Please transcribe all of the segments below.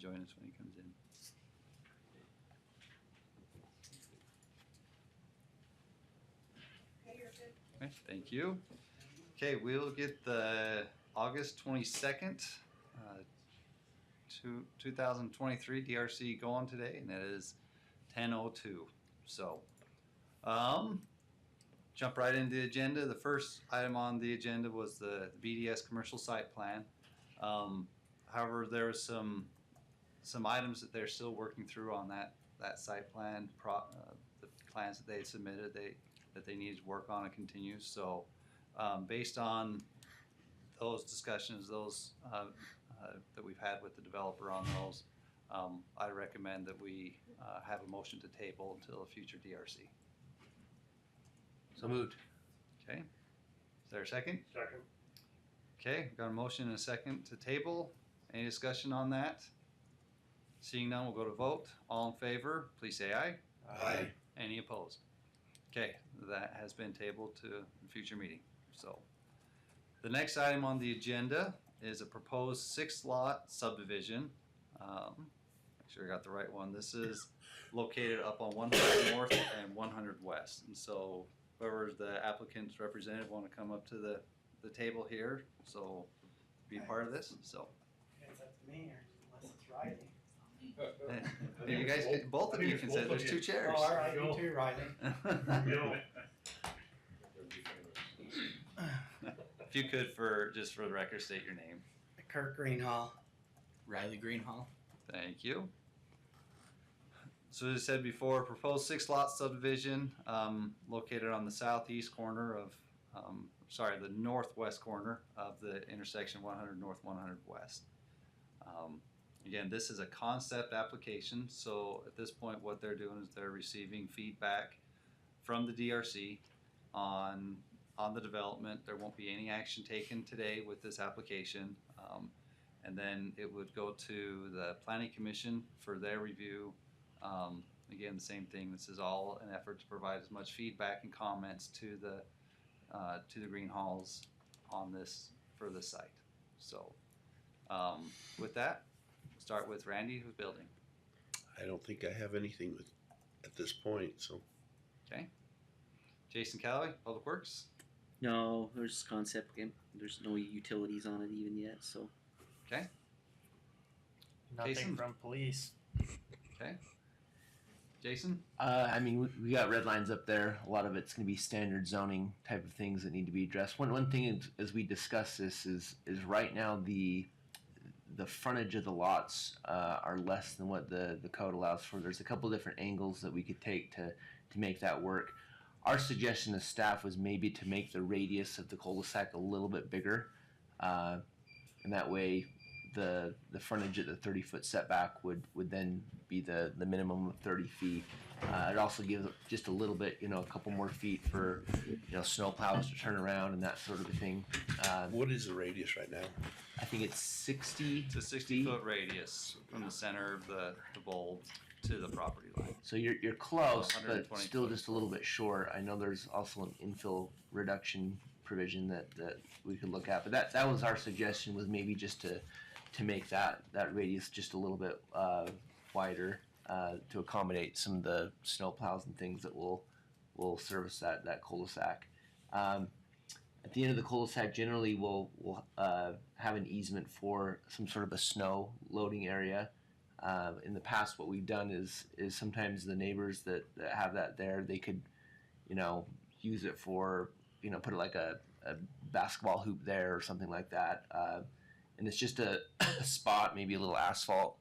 join us when he comes in. Okay, thank you. Okay, we'll get the August 22nd, 2023 DRC going today, and it is 10:02. So, jump right into the agenda. The first item on the agenda was the BDS commercial site plan. However, there was some items that they're still working through on that site plan. The plans that they submitted, that they need to work on and continue. So, based on those discussions, that we've had with the developer on those, I recommend that we have a motion to table until a future DRC. So moved. Okay. Is there a second? Second. Okay, got a motion and a second to table. Any discussion on that? Seeing none, we'll go to vote. All in favor, please say aye. Aye. Any opposed? Okay, that has been tabled to a future meeting. So, the next item on the agenda is a proposed 6-lot subdivision. Make sure I got the right one. This is located up on 100 North and 100 West. And so, whoever the applicant's representative want to come up to the table here, so be a part of this. So, It's up to me, or unless it's Riley. you guys, both of you can sit. There's 2 chairs. Oh, all right, you too, Riley. If you could, for the record, state your name. Kirk Greenhall. Riley Greenhall. Thank you. So as I said before, proposed 6-lot subdivision located on the southeast corner of, the northwest corner of the intersection 100 North, 100 West. Again, this is a concept application, so at this point what they're doing is they're receiving feedback from the DRC on the development. There won't be any action taken today with this application, and then it would go to the Planning Commission for their review. Again, the same thing. This is all an effort to provide as much feedback and comments to the Greenhalls on this for the site. So, with that, we'll start with Randy, who's building. I don't think I have anything at this point, so. Okay. Jason Calloway, Public Works. No, there's concept again. There's no utilities on it even yet, so. Okay. Nothing Jason? from police. Okay. Jason. I mean, we got red lines up there. A lot of it's going to be standard zoning type of things that need to be addressed. One thing is, as we discuss this is right now the frontage of the lots are less than what the code allows for. There's a couple different angles that we could take to make that work. Our suggestion to staff was maybe to make the radius of the cul-de-sac a little bit bigger, and that way the frontage at the 30-foot setback would then be the minimum of 30 feet. It also gives just a little bit, a couple more feet for, snow plows to turn around and that sort of a thing. What is the radius right now? I think it's 60. It's a 60-foot radius from the center of the bulb to the property line. So you're close, but 120 still foot. just a little bit short. I know there's also an infill reduction provision that we could look at, but that was our suggestion, was maybe just to make that radius just a little bit wider to accommodate some of the snow plows and things that will service that cul-de-sac. At the end of the cul-de-sac, generally we'll have an easement for some sort of a snow loading area. In the past, what we've done is sometimes the neighbors that have that there, they could, use it for, put it like a basketball hoop there or something like that. And it's just a spot, maybe a little asphalt,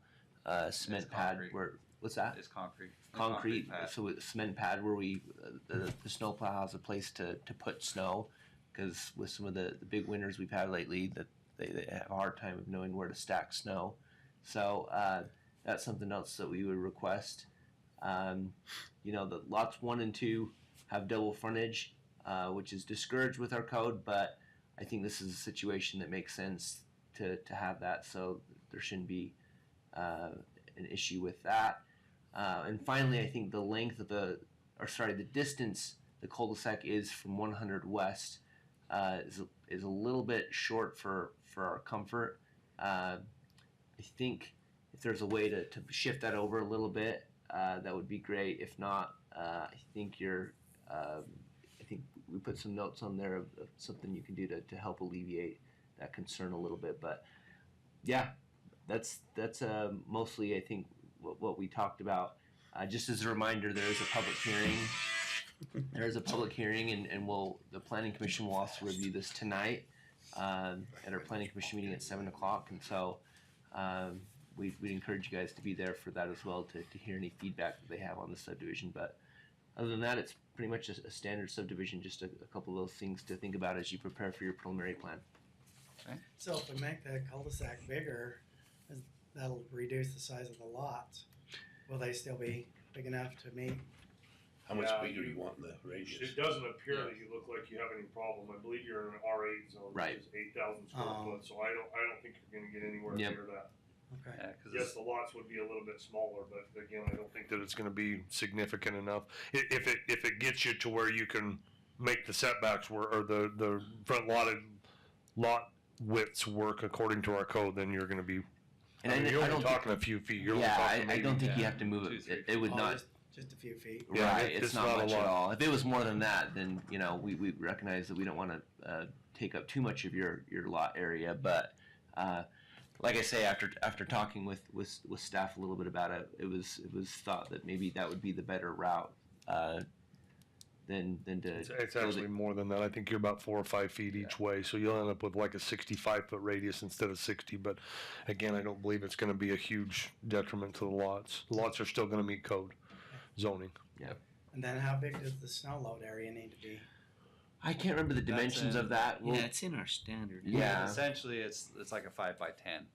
cement pad concrete. where, what's that? It's concrete. Concrete. Pad. So a cement pad where the snow plow has a place to put snow, because with some of the big winters we've had lately, that they have a hard time of knowing where to stack snow. So that's something else that we would request. The lots 1 and 2 have double frontage, which is discouraged with our code, but I think this is a situation that makes sense to have that, so there shouldn't be an issue with that. And finally, I think the length of the distance the cul-de-sac is from 100 West is a little bit short for our comfort. I think if there's a way to shift that over a little bit, that would be great. If not, I think I think we put some notes on there of something you can do to help alleviate that concern a little bit. But yeah, that's mostly I think what we talked about. Just as a reminder, there is a public hearing. There is a public hearing, and the Planning Commission will also review this tonight at our Planning Commission meeting at 7 o'clock. And so we'd encourage you guys to be there for that as well, to hear any feedback that they have on the subdivision. But other than that, it's pretty much a standard subdivision, just a couple of those things to think about as you prepare for your preliminary plan. So if we make the cul-de-sac bigger, that'll reduce the size of the lots. Will they still be big enough to meet? How much Yeah, bigger do you want in the radius? It doesn't appear that you look like you have any problem. I believe you're in an R8 zone, Right. which is 8,000 square Oh. foot. So I don't think you're going to get anywhere Yep. near that. Okay. Yeah, 'cause Yes, the lots would be a little bit smaller, but again, I don't think that it's going to be significant enough. If it gets you to where you can make the setbacks work, or the front lot widths work according to our code, then you're going to be. And I mean, you're I only don't talking a few feet. You're yeah, only talking I maybe, don't think you yeah, have to move 2, it. 3 It would Oh, not. just a few feet. Yeah, Right, it's it's not not a much at lot. all. If it was more than that, then we recognize that we don't want to take up too much of your lot area. But like I say, after talking with staff a little bit about it, it was thought that maybe that would be the better route than to. It's go actually more than that. I think you're about 4 or 5 feet each way, so you'll end up with like a 65-foot radius instead of 60. But again, I don't believe it's going to be a huge detriment to the lots. The lots are still going to meet code zoning. And then how big does the snow load area need to be? I can't remember the dimensions in- of that. Yeah, it's in our standard. Yeah. Essentially, it's like a 5 by 10,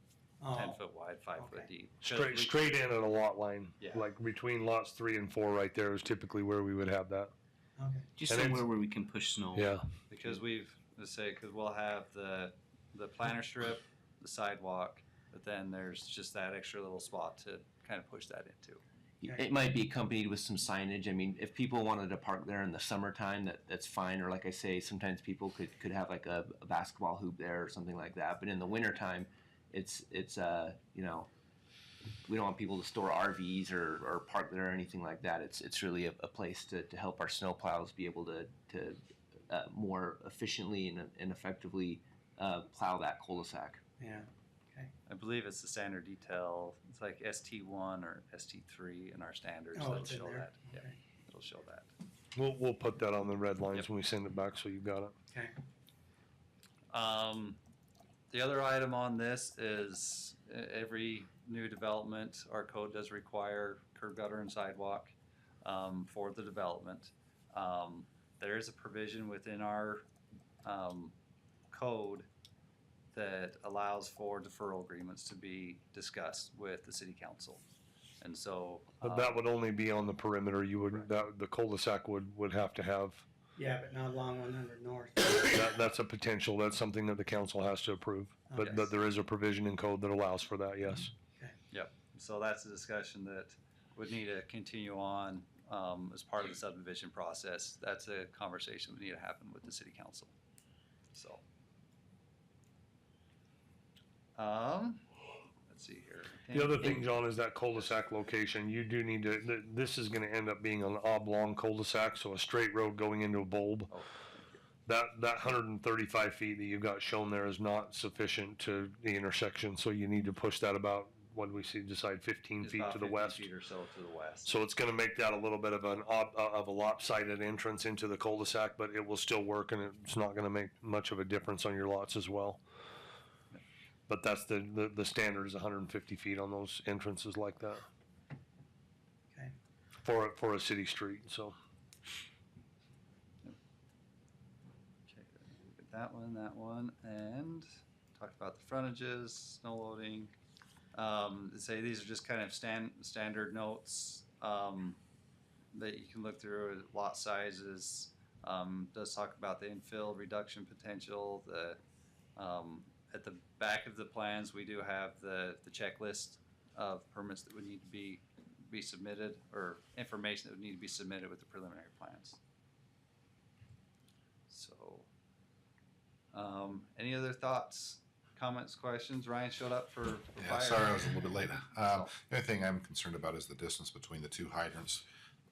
Oh, 10 foot wide, 5 foot Okay. deep. 'Cause Straight in at a lot line, Yeah. like between lots 3 and 4, right there is typically where we would have that. okay. Just And somewhere it's- where we can push snow. Yeah. because we'll have the planter strip, the sidewalk, but then there's just that extra little spot to kind of push that into. It might be accompanied with some signage. I mean, if people wanted to park there in the summertime, that's fine. Or like I say, sometimes people could have like a basketball hoop there or something like that. But in the wintertime, it's we don't want people to store RVs or park there or anything like that. It's really a place to help our snow plows be able to more efficiently and effectively plow that cul-de-sac. Yeah. I believe it's the standard detail. It's like ST1 or ST3 in our standards. Oh, That'll it's in show there. that. Yeah, Okay. it'll show that. We'll put that on the red lines Yep. when we send it back, so you got it. Okay. The other item on this is every new development, our code does require curb gutter and sidewalk for the development. There is a provision within our code that allows for deferral agreements to be discussed with the city council. And so. But that would only be on the perimeter. You would, the cul-de-sac would have to have, Yeah, but not along 100 North. that's a potential, that's something that the council has to approve. But Yes. there is a provision in code that allows for that, yes. Yep, so that's a discussion that would need to continue on as part of the subdivision process. That's a conversation that would need to happen with the city council, so. Let's see here. The other thing, John, is that cul-de-sac location. You do need to, this is gonna end up being an oblong cul-de-sac, so a straight road going into a bulb. Oh, That 135 feet that you've got shown there is not sufficient to the intersection, so you need to push that about, what do we see, decide 15 it's feet about to the 50 west. feet or so to the west. So it's gonna make that a little bit of of a lopsided entrance into the cul-de-sac, but it will still work, and it's not gonna make much of a difference on your lots as well. But that's the standard is 150 feet on those entrances like that. Okay. For a city street, so. Okay, good. That one, and talked about the frontages, snow loading. Say these are just kind of standard notes that you can look through. Lot sizes does talk about the infill reduction potential. At the back of the plans, we do have the checklist of permits that would need to be submitted, or information that would need to be submitted with the preliminary plans. So, any other thoughts, comments, questions? Ryan showed up for Yeah, fire. sorry I was a little bit late. So- The only thing I'm concerned about is the distance between the two hydrants.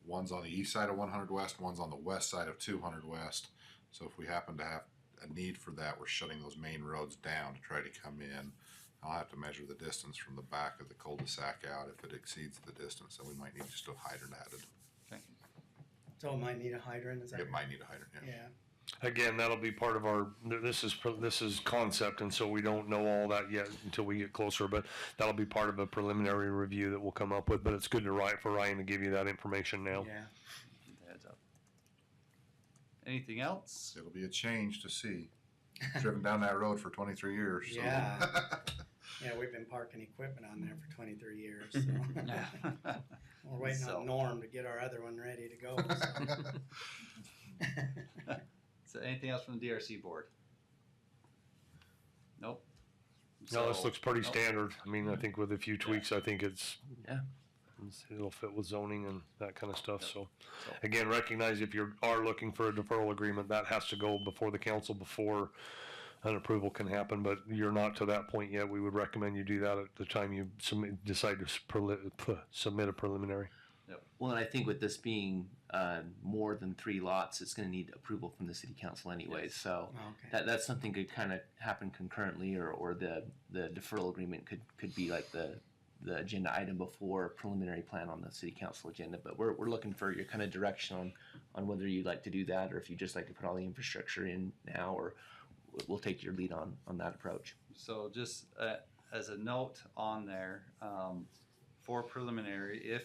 One's on the east side of 100 West, one's on the west side of 200 West. So if we happen to have a need for that, we're shutting those main roads down to try to come in. I'll have to measure the distance from the back of the cul-de-sac out. If it exceeds the distance, then we might need just a hydrant added. So it might need a hydrant, is that? It might need a hydrant, yeah. Yeah, Again, that'll be part of our, this is concept, and so we don't know all that yet until we get closer, but that'll be part of a preliminary review that we'll come up with, but it's good for Ryan to give you that information now. yeah. Heads up. Anything else? It'll be a change to see. Driven down that road for 23 years. So. Yeah. Yeah, we've been parking equipment on there for 23 years, so. We're waiting So- on Norm to get our other one ready to go, so. So anything else from the DRC board? Nope. No, this looks pretty nope. standard. I mean, I think with a few tweaks, I think Yeah. it'll fit with zoning and that kind of stuff, so. So- Again, recognize if you are looking for a deferral agreement, that has to go before the council before an approval can happen, but you're not to that point yet. We would recommend you do that at the time you decide to submit a preliminary. Well, and I think with this being more than 3 lots, it's going to need approval from the city council anyways. So Okay. that's something could kind of happen concurrently, or the deferral agreement could be like the agenda item before preliminary plan on the city council agenda. But we're looking for your kind of direction on whether you'd like to do that, or if you just like to put all the infrastructure in now, or we'll take your lead on that approach. So just as a note on there, for preliminary,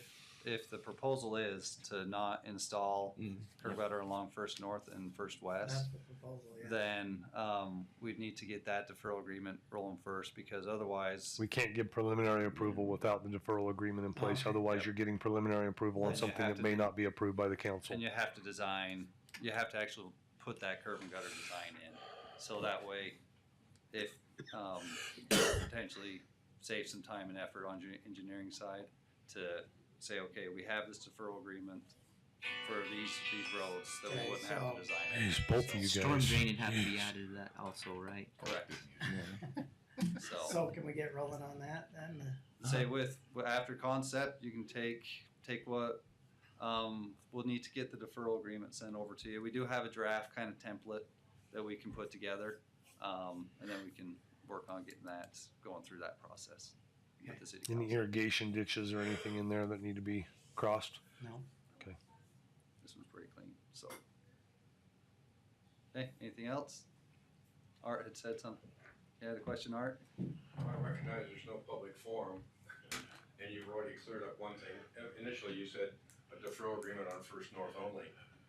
if the proposal is to not install curb gutter along First North and First West, That's the proposal, yeah. then we'd need to get that deferral agreement rolling first, because otherwise, We can't give preliminary approval without the deferral agreement in place, Okay. otherwise you're getting preliminary approval on Then you something have that to may do- not be approved by the council. and you have to actually put that curb and gutter design in. So that way, if potentially save some time and effort on your engineering side to say, okay, we have this deferral agreement for these roads that we Okay, wouldn't have so- to design it. Jeez, both of you Storm guys. drain would have to be added to that also, right? Correct. So So, can we get rolling on that then? say after concept, you can take what, we'll need to get the deferral agreement sent over to you. We do have a draft kind of template that we can put together, and then we can work on getting that, going through that process with the city Any council. irrigation ditches or anything in there that need to be crossed? No? This one's pretty clean, so. Hey, anything else? Art had said something. You had a question, Art? I recognize there's no public forum, and you've already cleared up one thing. Initially, you said a deferral agreement on First North only,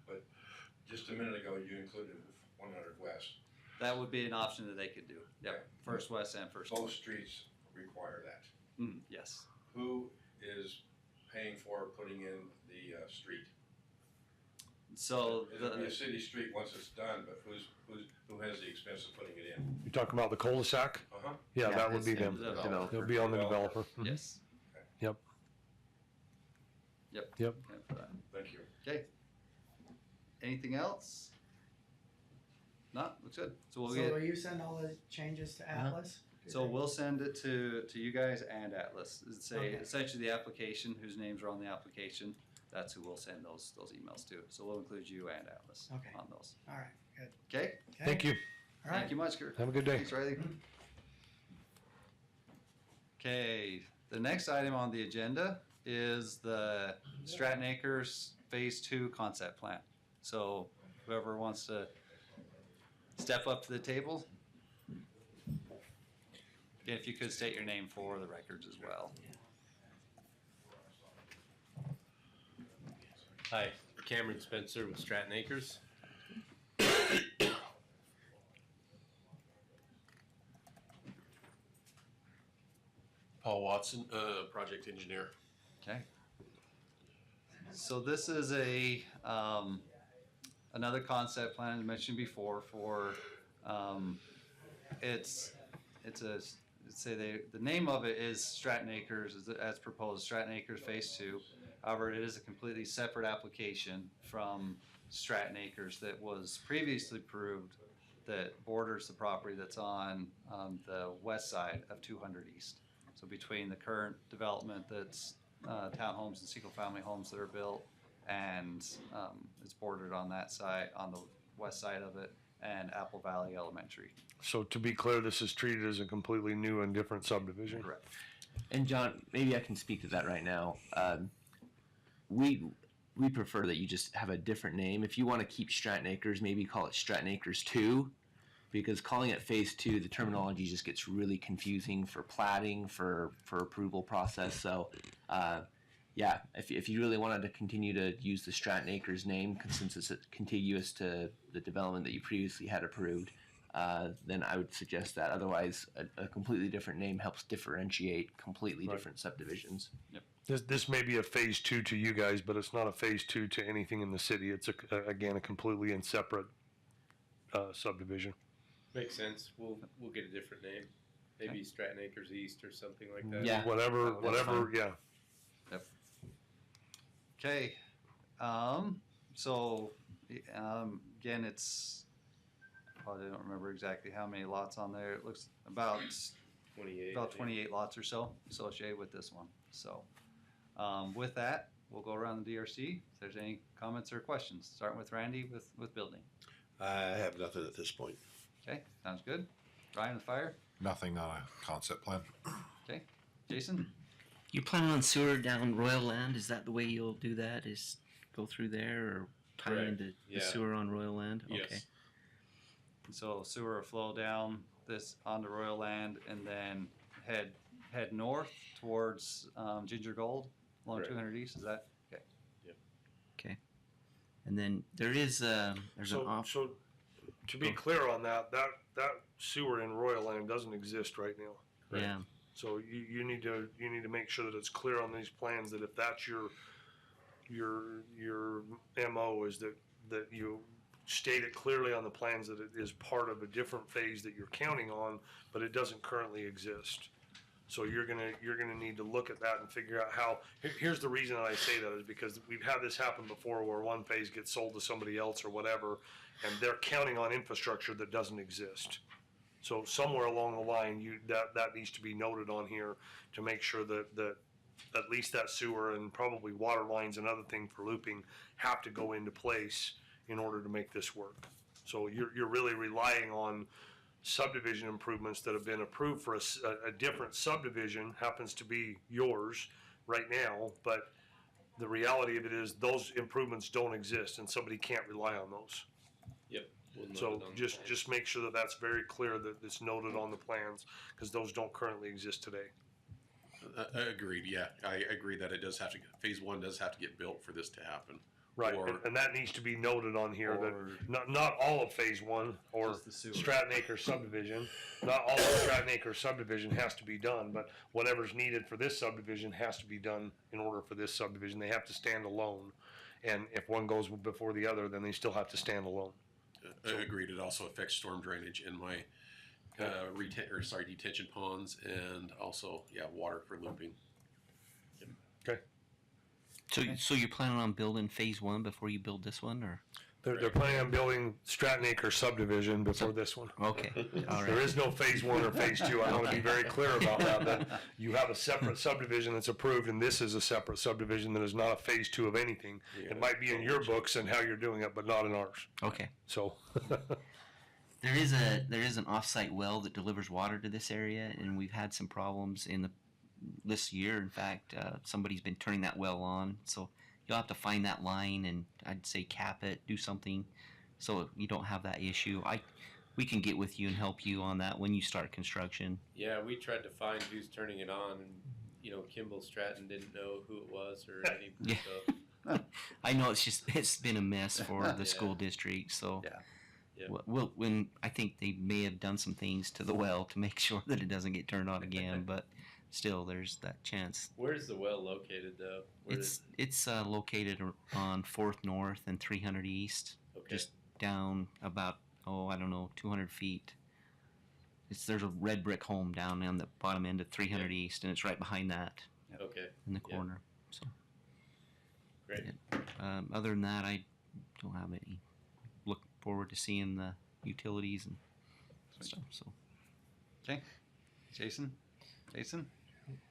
but just a minute ago, you included 100 West. That would be an option that they could do. Yep, Okay. First West and First Both North. streets require that. Yes. Who is paying for putting in the street? So It'll be a the, city street once it's done, but who has the expense of putting it in? You talking about the cul-de-sac? Uh-huh. Yeah, Yeah, that would be it's them. the- Developer. It'll be on the developer. Mhm. yes. Yep. Yep. Yep. Okay, for that. Thank you. Okay. Anything else? No, looks good. So we'll So get. will you send all the changes to Atlas? So we'll send it to you guys and Atlas. It's say Okay. essentially the application, whose names are on the application. That's who we'll send those emails to. So we'll include you and Atlas Okay. on those. All right, good. Okay. Okay. Thank you. All right. Thank you much, Kurt. Have a good day. Thanks, Riley. Okay, the next item on the agenda is the Stratton Acres Phase 2 concept plan. So whoever wants to step up to the table. If you could state your name for the records as well. Hi, Cameron Spencer with Stratton Acres. Paul Watson, project engineer. Okay. So this is a another concept plan I mentioned before for the name of it is Stratton Acres as proposed, Stratton Acres Phase 2. However, it is a completely separate application from Stratton Acres that was previously approved that borders the property that's on the west side of 200 East. So between the current development that's townhomes and single-family homes that are built, and it's bordered on that side, on the west side of it, and Apple Valley Elementary. So to be clear, this is treated as a completely new and different subdivision. Correct. And John, maybe I can speak to that right now. We prefer that you just have a different name. If you want to keep Stratton Acres, maybe call it Stratton Acres 2, because calling it Phase 2, the terminology just gets really confusing for platting, for approval process. So, yeah, if you really wanted to continue to use the Stratton Acres name, since it's contiguous to the development that you previously had approved, then I would suggest that. Otherwise, a completely different name helps differentiate completely different subdivisions. Yep. This may be a Phase 2 to you guys, but it's not a Phase 2 to anything in the city. It's again a completely and separate subdivision. Makes sense. We'll get a different name. Maybe Stratton Acres East or something like that. Yeah. Whatever, fine. yeah. Yep. Okay. So, again, it's, I don't remember exactly how many lots on there. It looks about 28. about 28 lots or so associated with this one. So, with that, we'll go around the DRC. If there's any comments or questions, starting with Randy with building. I have nothing at this point. Okay, sounds good. Ryan with fire. Nothing, not a concept plan. Okay, Jason. You planning on sewer down Royal Land? Is that the way you'll do that? Is go through there or tie Correct. into the Yeah. sewer on Royal Land? Yes. Okay. So sewer will flow down this onto Royal Land and then head north towards Ginger Gold along Correct. 200 East. Is that okay? And then there's an off. So to be clear on that sewer in Royal Land doesn't exist right now. Yeah. So you need to make sure that it's clear on these plans that if that's your MO is that you state it clearly on the plans that it is part of a different phase that you're counting on, but it doesn't currently exist. So you're gonna need to look at that and figure out how. Here's the reason that I say that is because we've had this happen before where one phase gets sold to somebody else or whatever, and they're counting on infrastructure that doesn't exist. So somewhere along the line, that needs to be noted on here to make sure that at least that sewer and probably water lines and other thing for looping have to go into place in order to make this work. So you're really relying on subdivision improvements that have been approved for a different subdivision, happens to be yours right now, but the reality of it is those improvements don't exist and somebody can't rely on those. Yep. We'll note So it on the plan. just make sure that that's very clear that it's noted on the plans, because those don't currently exist today. Agreed, yeah. I agree that it does have to, phase 1 does have to get built for this to happen. Right, Or- and that needs to be noted on here, Or that not all of phase 1 or just the sewer. Stratton Acres subdivision, not all of Stratton Acres subdivision has to be done, but whatever's needed for this subdivision has to be done in order for this subdivision. They have to stand alone. And if one goes before the other, then they still have to stand alone. Agreed, it also affects storm drainage in my detention ponds and also, water for looping. So you're planning on building phase 1 before you build this one, or? They're planning on building Stratton Acres subdivision before this one. Okay. All There right. is no phase 1 or phase 2. I want to be very clear about that you have a separate subdivision that's approved, and this is a separate subdivision that is not a phase 2 of anything. It might be in your books and how you're doing it, but not in ours. Okay. So, There is an off-site well that delivers water to this area, and we've had some problems this year. In fact, somebody's been turning that well on, so you'll have to find that line and I'd say cap it, do something, so you don't have that issue. We can get with you and help you on that when you start construction. Yeah, we tried to find who's turning it on, and Kimball Stratton didn't know who it was or anything. Yeah. So I know it's been a mess for the Yeah. school district, so Yeah. Yeah. I think they may have done some things to the well to make sure that it doesn't get turned on again, but still there's that chance. where's the well located though? It's located on 4th North and 300 East, Okay. just down about 200 feet. There's a red brick home down on the bottom end of 300 East, and it's right behind that Okay. in the Yeah. corner. So Great. other than that, I don't have any. Look forward to seeing the utilities and stuff. So Okay. Jason?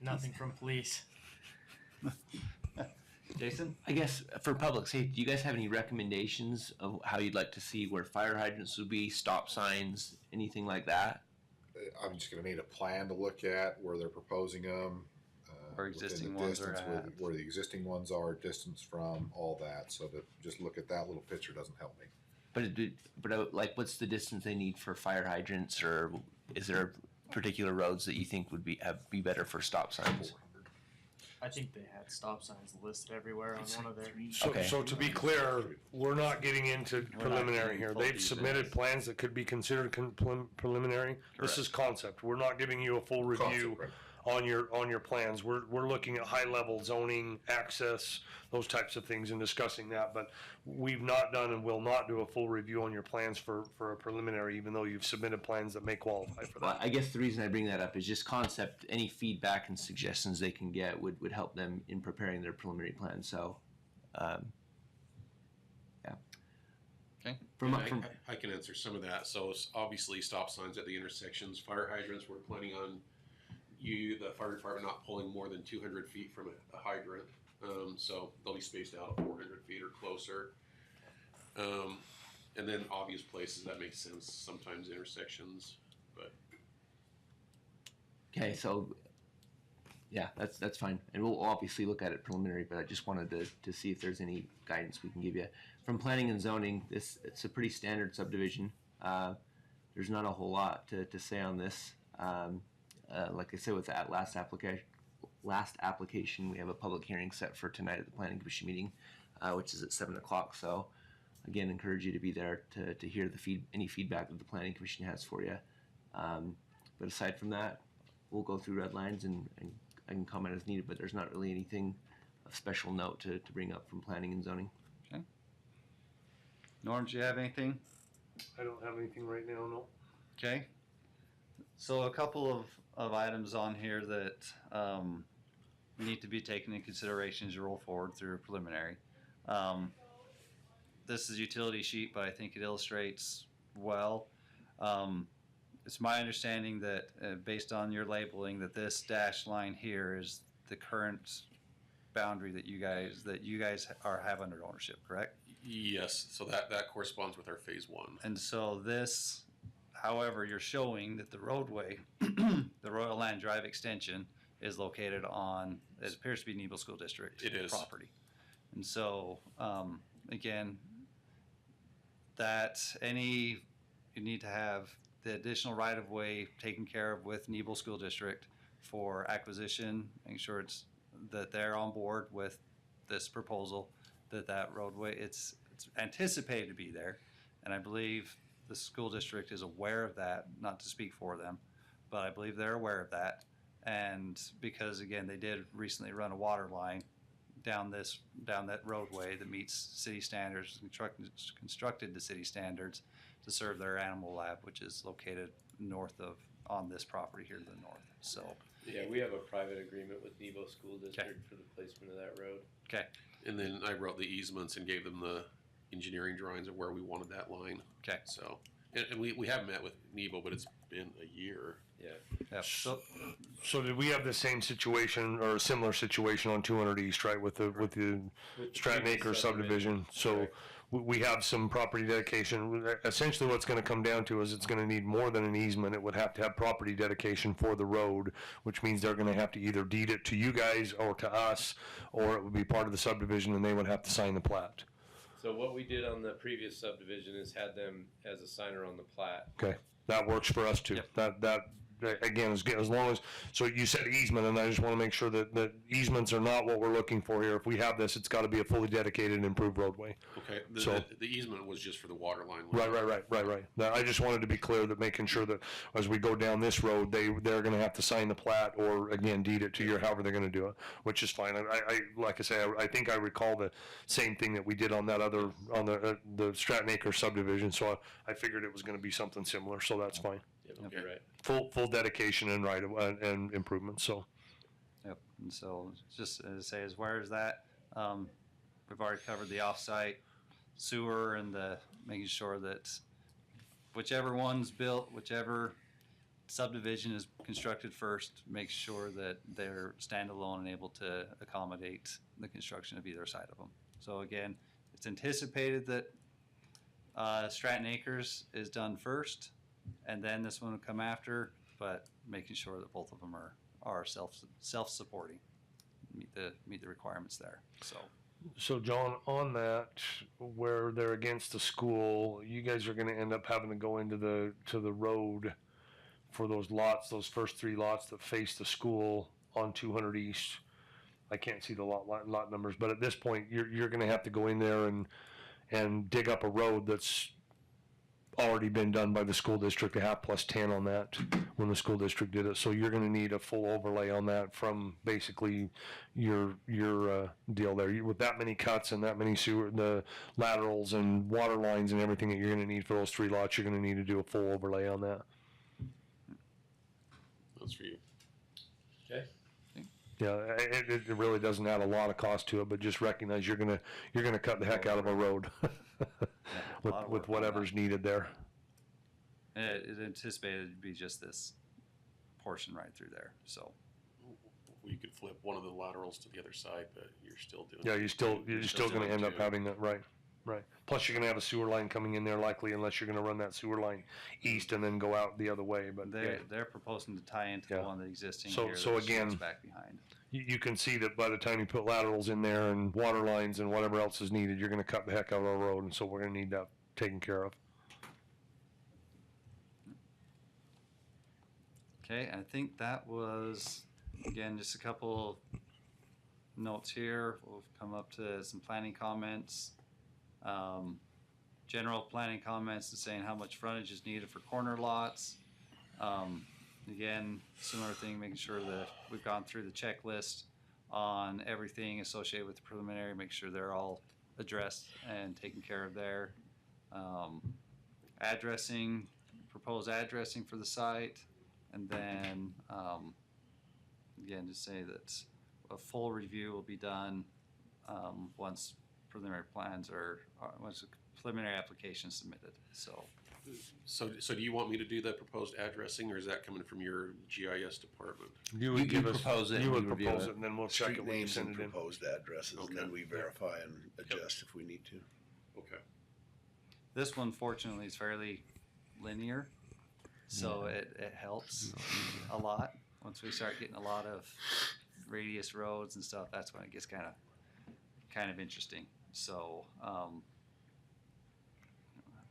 Nothing from police. Jason? I guess for public safety, do you guys have any recommendations of how you'd like to see where fire hydrants would be, stop signs, anything like that? I'm just gonna need a plan to look at where they're proposing them. Where within existing the ones are distance, at. where the existing ones are, distance from, all that, so to just look at that little picture doesn't help me. But like, what's the distance they need for fire hydrants, or is there particular roads that you think would be better for stop signs? I think they had stop signs listed everywhere on one of their. So, Okay. so to be clear, we're not getting into preliminary getting here. full They've submitted details. plans that could be considered preliminary. This is concept. We're not giving you a full review Concept, right. on your plans. We're looking at high level zoning, access, those types of things and discussing that. But we've not done and will not do a full review on your plans for a preliminary, even though you've submitted plans that may qualify for Well, that. I guess the reason I bring that up is just concept. Any feedback and suggestions they can get would help them in preparing their preliminary plan. So, yeah. Okay. I can answer some of that. So it's obviously stop signs at the intersections, fire hydrants, we're planning on the fire department not pulling more than 200 feet from a hydrant. So they'll be spaced out at 400 feet or closer. And then obvious places that make sense, sometimes intersections, but Okay, so yeah, that's fine, and we'll obviously look at it preliminary. But I just wanted to see if there's any guidance we can give you from planning and zoning. It's a pretty standard subdivision. There's not a whole lot to say on this. Like I said, with that last application, we have a public hearing set for tonight at the planning commission meeting, which is at 7:00. So again, encourage you to be there to hear any feedback that the planning commission has for you. But aside from that, we'll go through red lines and I can comment as needed, but there's not really anything of special note to bring up from planning and zoning. Norm, do you have anything? I don't have anything right now, no. Okay. So a couple of items on here that need to be taken into consideration as you roll forward through preliminary. This is a utility sheet, but I think it illustrates well. It's my understanding that based on your labeling, that this dashed line here is the current boundary that you guys have under ownership, correct? yes, so that corresponds with our phase one. And so this, however, you're showing that the roadway, the Royal Land Drive extension, is located on, it appears to be Nebo School District It is. property. And so, again, you need to have the additional right-of-way taken care of with Nebo School District for acquisition, making sure that they're on board with this proposal, that roadway, it's anticipated to be there. And I believe the school district is aware of that, not to speak for them, but I believe they're aware of that. And because, again, they did recently run a water line down that roadway that meets city standards, constructed to city standards to serve their animal lab, which is located on this property here to the north. So, Yeah, we have a private agreement with Nebo School District for the placement of that road. okay, And then I wrote the easements and gave them the engineering drawings of where we wanted that line. okay. So, and we have met with Nebo, but it's been a year. Yeah. Yeah, so, So did we have the same situation or a similar situation on 200 East, right, with the With Stratton previous Acre subdivision? So Correct. we have some property dedication. Essentially what's going to come down to is it's going to need more than an easement. It would have to have property dedication for the road, which means they're going to have to either deed it to you guys or to us, or it would be part of the subdivision and they would have to sign the plat. So what we did on the previous subdivision is had them as a signer on the plat. Okay, that works for us too. Yep. That again, as long as, so you said easement, and I just want to make sure that easements are not what we're looking for here. If we have this, it's got to be a fully dedicated and improved roadway. Okay, So- the easement was just for the water line. Right. Now, I just wanted to be clear that making sure that as we go down this road, they're going to have to sign the plat or again deed it to you, however they're going to do it, which is fine. I like I say, I think I recall the same thing that we did on that other on the Stratton Acre subdivision. So I figured it was going to be something similar. So that's fine. Yep, Okay. you're right. Full dedication and and improvements. So. yep, and so just to say, as where is that? We've already covered the off-site sewer and the making sure that whichever one's built, whichever subdivision is constructed first, make sure that they're standalone and able to accommodate the construction of either side of them. So again, it's anticipated that Stratton Acres is done first, and then this one will come after, but making sure that both of them are self-supporting, meet the requirements there. So John, on that, where they're against the school, you guys are going to end up having to go into the road for those lots, those first 3 lots that face the school on 200 East. I can't see the lot numbers, but at this point, you're going to have to go in there and dig up a road that's already been done by the school district, a half plus 10 on that when the school district did it. So you're going to need a full overlay on that from basically your deal there. With that many cuts and that many the laterals and water lines and everything that you're going to need for those 3 lots, you're going to need to do a full overlay on that. That's for you. Yeah, it really doesn't add a lot of cost to it, but just recognize you're gonna cut the heck out of a road with whatever's needed there. It anticipated to be just this portion right through there. So You could flip one of the laterals to the other side, but you're still doing. Yeah, you're still going to end up two. having that right. Plus, you're going to have a sewer line coming in there likely, unless you're going to run that sewer line east and then go out the other way. But they're proposing to tie into the one that's existing So- here. so that again, shoots back behind. you can see that by the time you put laterals in there and water lines and whatever else is needed, you're going to cut the heck out of our road, and so we're going to need that taken care of. Okay, I think that was, again, just a couple notes here. We'll come up to some planning comments. General planning comments and saying how much frontage is needed for corner lots. Again, similar thing, making sure that we've gone through the checklist on everything associated with the preliminary, make sure they're all addressed and taken care of there. Addressing, proposed addressing for the site, and then again, just say that a full review will be done once preliminary plans once the preliminary application is submitted. So do you want me to do the proposed addressing, or is that coming from your GIS department? You would propose it. You would we review propose it, and then we'll check Street it when you names send and it in. proposed addresses, and then we verify and adjust if we need to. Okay. This one, fortunately, is fairly linear, so it helps a lot. Once we start getting a lot of radius roads and stuff, that's when it gets kind of interesting. So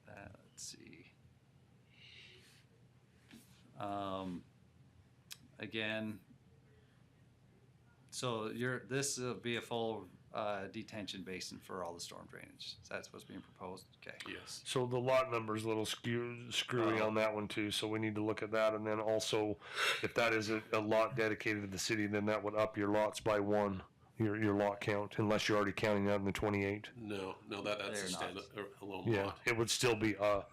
let's see. Again, so this will be a full detention basin for all the storm drainage. So that's what's being proposed. Okay. Yes. So the lot number's a little screwy on that one too, so we need to look at that. And then also, if that is a lot dedicated to the city, then that would up your lots by 1, your lot count, unless you're already counting that in the 28. No, that's They're a not. standalone Yeah, lot. it would still be a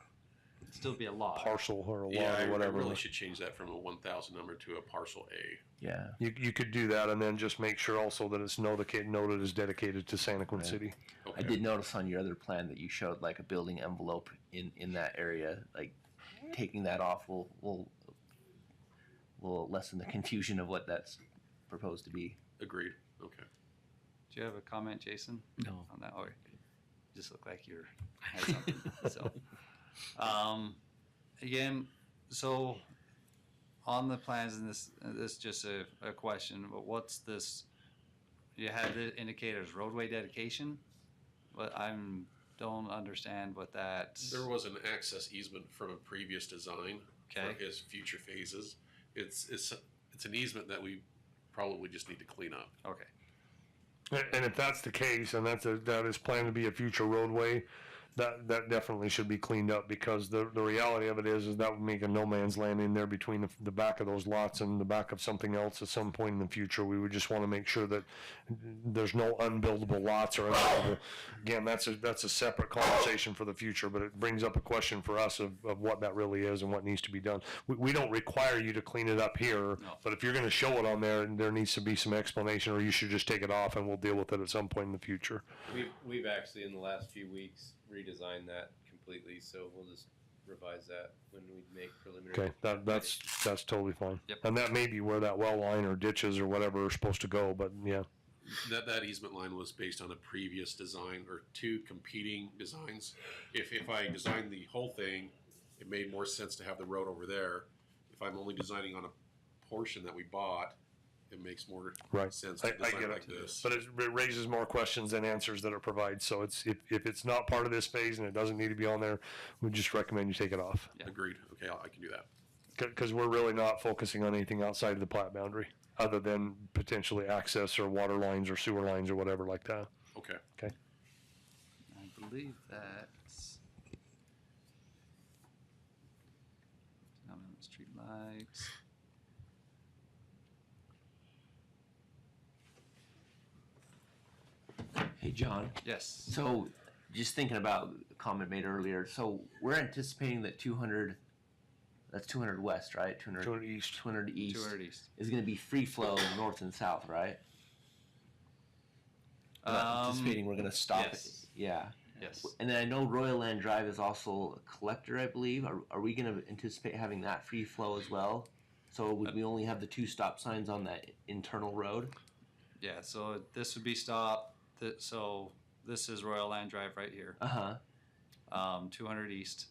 Still be a lot. parcel or a lot Yeah, I or whatever. really should change that from a 1,000 number to a parcel A. Yeah. You could do that, and then just make sure also that it's noted as dedicated to Santaquin Right. City. Okay. I did notice on your other plan that you showed like a building envelope in that area. Like taking that off will lessen the confusion of what that's proposed to be. Agreed. Okay. Do you have a comment, Jason? No. On that, or you just look like you had something. So, again, so on the plans, and this is just a question, but what's this? You had it indicated as roadway dedication, but don't understand what that. There was an access easement from a previous design Okay. for his future phases. It's an easement that we probably just need to clean up. Okay. And if that's the case, and that is planned to be a future roadway, that definitely should be cleaned up, because the reality of it is that would make a no man's land in there between the back of those lots and the back of something else at some point in the future. We would just want to make sure that there's no unbuildable lots or unbuildable. Again, that's a separate conversation for the future, but it brings up a question for us of what that really is and what needs to be done. We don't require you to clean it up here, No. but if you're going to show it on there, there needs to be some explanation, or you should just take it off and we'll deal with it at some point in the future. We've actually in the last few weeks redesigned that completely, so we'll just revise that when we make preliminary. Okay, that's totally fine. Yep. And that may be where that well line or ditches or whatever are supposed to go, but yeah. That easement line was based on a previous design or two competing designs. If I designed the whole thing, it made more sense to have the road over there. If I'm only designing on a portion that we bought, it makes more Right. sense I to design get like it. this. But it raises more questions than answers that it provides. So it's if it's not part of this phase and it doesn't need to be on there, we just recommend you take it off. Yeah. Agreed. Okay, I can do that. Because we're really not focusing on anything outside of the plat boundary, other than potentially access or water lines or sewer lines or whatever like that. Okay. I believe that's street lights. Hey, John. Yes. So, just thinking about a comment made earlier. So, we're anticipating that 200, that's 200 west, right? 200, 200 east. 200 east 200 east. is going to be free flow north and south, right? We're not anticipating we're going to stop yes. it. Yeah. Yes. And then I know Royal Land Drive is also a collector, I believe. Are we going to anticipate having that free flow as well? So, would we only have the 2 stop signs on that internal road? Yeah. So this would be stop. So this is Royal Land Drive right here. 200 east.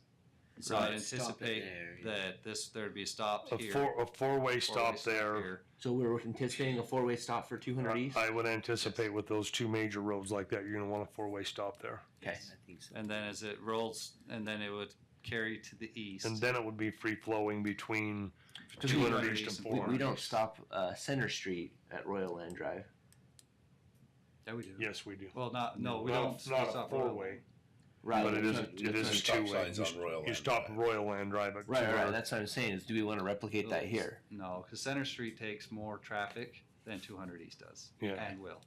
So I Right. anticipate that there'd be a stop A here. four-way stop there. here. So we're anticipating a 4-way stop for 200 east? I would anticipate with those 2 major roads like that, you're going to want a 4-way stop there. Okay. I think so. And then as it rolls, and then it would carry to the east. And then it would be free flowing between Because 200 east and we 400 don't east. stop Center Street at Royal Land Drive. Yeah, we do. Yes, we do. Well, we Not- don't not a stop 4-way. Right. But it is that's a what I'm- Stop 2-way. signs on Royal You Land stop Drive. Royal Land Drive at Right, 200. right. That's what I'm saying. Is do we want to replicate that here? No, because Center Street takes more traffic than 200 east does. Yeah. And will.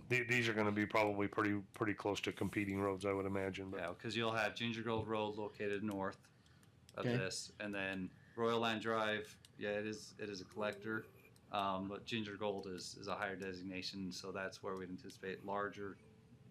These are going to be probably pretty close to competing roads, I would imagine. But Yeah, because you'll have Ginger Gold Road located north of Okay. this, and then Royal Land Drive. Yeah, it is a collector, but Ginger Gold is a higher designation, so that's where we'd anticipate larger,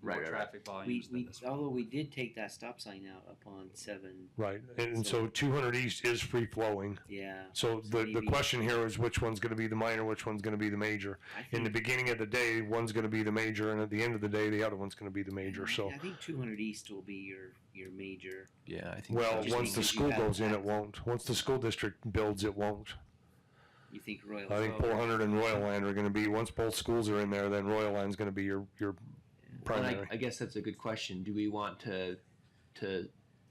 more Right, right, right. traffic volumes than this one. Although we did take that stop sign out up on 7. right, and so 200 east is free flowing. Yeah. So So the maybe- question here is which one's going to be the minor, which one's going to be the major. I In the think- beginning of the day, one's going to be the major, and at the end of the day, the other one's going to be the major. So, I think 200 East will be your major. Yeah, I think. well, Just once the because you school have goes in, it access. won't. Once the school district builds, it won't. You think Royal? I think 400 and Royal Land are going to be, once both schools are in there, then Royal Land's going to be your And primary. I guess that's a good question. Do we want to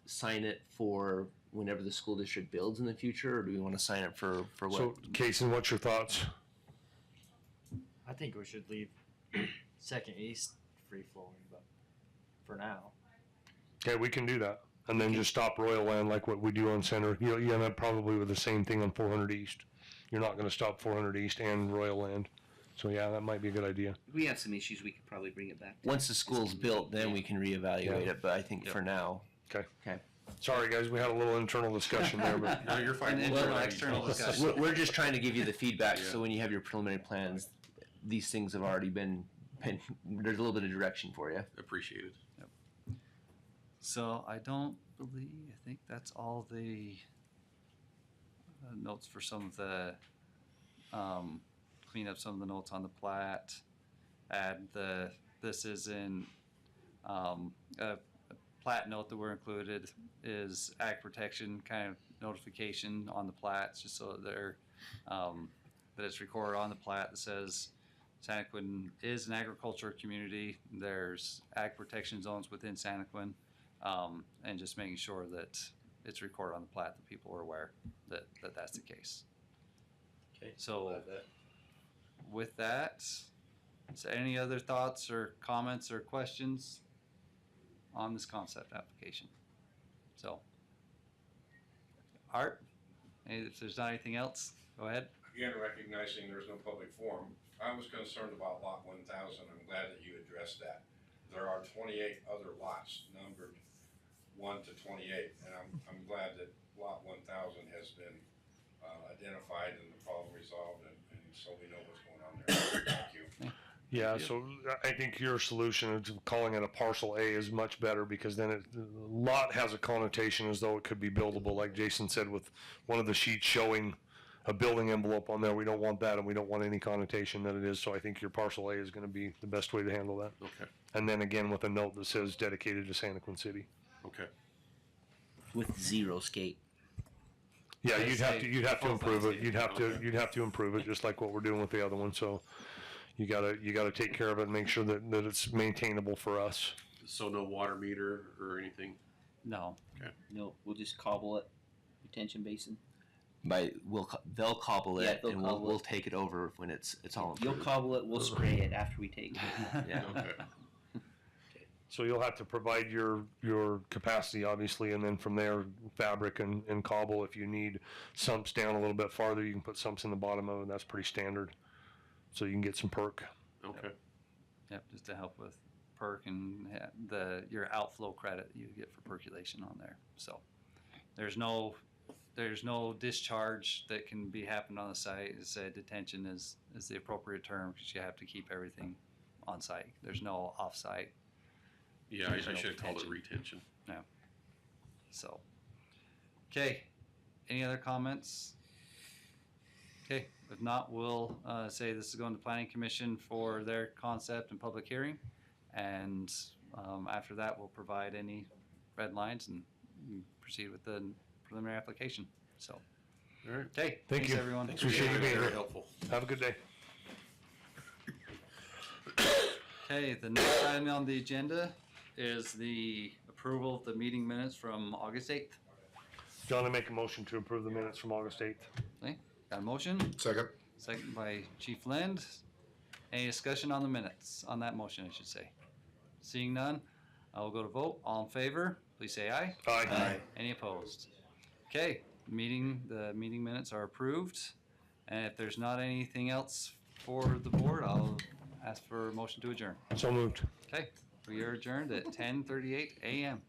sign it for whenever the school district builds in the future, or do we want to sign it for what? So, Kason, what's your thoughts? I think we should leave Second East free flowing, but for now. Okay, we can do that. And then just stop Royal Land like what we do on Center. You end up probably with the same thing on 400 East. You're not going to stop 400 East and Royal Land. So, yeah, that might be a good idea. If we have some issues, we could probably bring it back. Once the school's built, then we can reevaluate it. But I think for now, Sorry, guys, we had a little internal discussion there, but No, you're fine. And internal, external discussion. we're just trying to give you the feedback. So when you have your preliminary plans, these things have already been. There's a little bit of direction for you. Appreciated. So I don't believe, I think that's all the notes for some of the, clean up some of the notes on the plat. This is in, a plat note that were included is ag protection kind of notification on the plats, just so that they're, that it's recorded on the plat that says Santaquin is an agriculture community. There's ag protection zones within Santaquin. And just making sure that it's recorded on the plat that people are aware that that's the case. Okay. So Glad that- with that, is there any other thoughts or comments or questions on this concept application? So, Art, if there's not anything else, go ahead. Again, recognizing there's no public forum, I was concerned about lot 1,000. I'm glad that you addressed that. There are 28 other lots numbered 1 to 28, and I'm glad that lot 1,000 has been identified and the problem resolved, and so we know what's going on there. Thank you. Yeah, so I think your solution of calling it a parcel A is much better, because then lot has a connotation as though it could be buildable, like Jason said, with one of the sheets showing a building envelope on there. We don't want that, and we don't want any connotation that it is, so I think your parcel A is gonna be the best way to handle that. Okay, And then again, with a note that says dedicated to Santaquin City. okay. With zero skate. Yeah, I'd you'd say have to both improve it. landscape. You'd have to improve it, just like what we're doing with the other one, so you gotta take care of it and make sure that it's maintainable for us. So no water meter or anything? No. No, we'll just cobble it. Retention basin. They'll cobble Yeah, it, they'll and cobble we'll it. take it over when it's all You'll improved. cobble it. We'll spray it after we take it. Yeah. Okay. So you'll have to provide your capacity, obviously, and then from there, fabric and cobble. If you need sumps down a little bit farther, you can put sumps in the bottom of it. That's pretty standard. So you can get some perk. Okay. Yep, just to help with perk and your outflow credit you get for percolation on there. So there's no discharge that can be happened on the site. It's a detention is the appropriate term, because you have to keep everything on site. There's no off-site. Yeah, There's I no should have called it retention. retention. So, okay. Any other comments? Okay. If not, we'll say this is going to Planning Commission for their concept and public hearing, and after that, we'll provide any red lines and proceed with the preliminary application. So, All right. okay. Thank Thanks, you. everyone. Appreciate you being Very here. helpful. Have a good day. Okay, the next item on the agenda is the approval of the meeting minutes from August 8th. John, I make a motion to approve the minutes from August 8th. Okay, got a motion? Second. Second by Chief Lind. Any discussion on the minutes, on that motion, I should say? Seeing none, I will go to vote. All in favor, please say aye. Aye. Any opposed? Okay, the meeting minutes are approved. And if there's not anything else for the board, I'll ask for a motion to adjourn. So moved. Okay, we are adjourned at 10:38 a.m.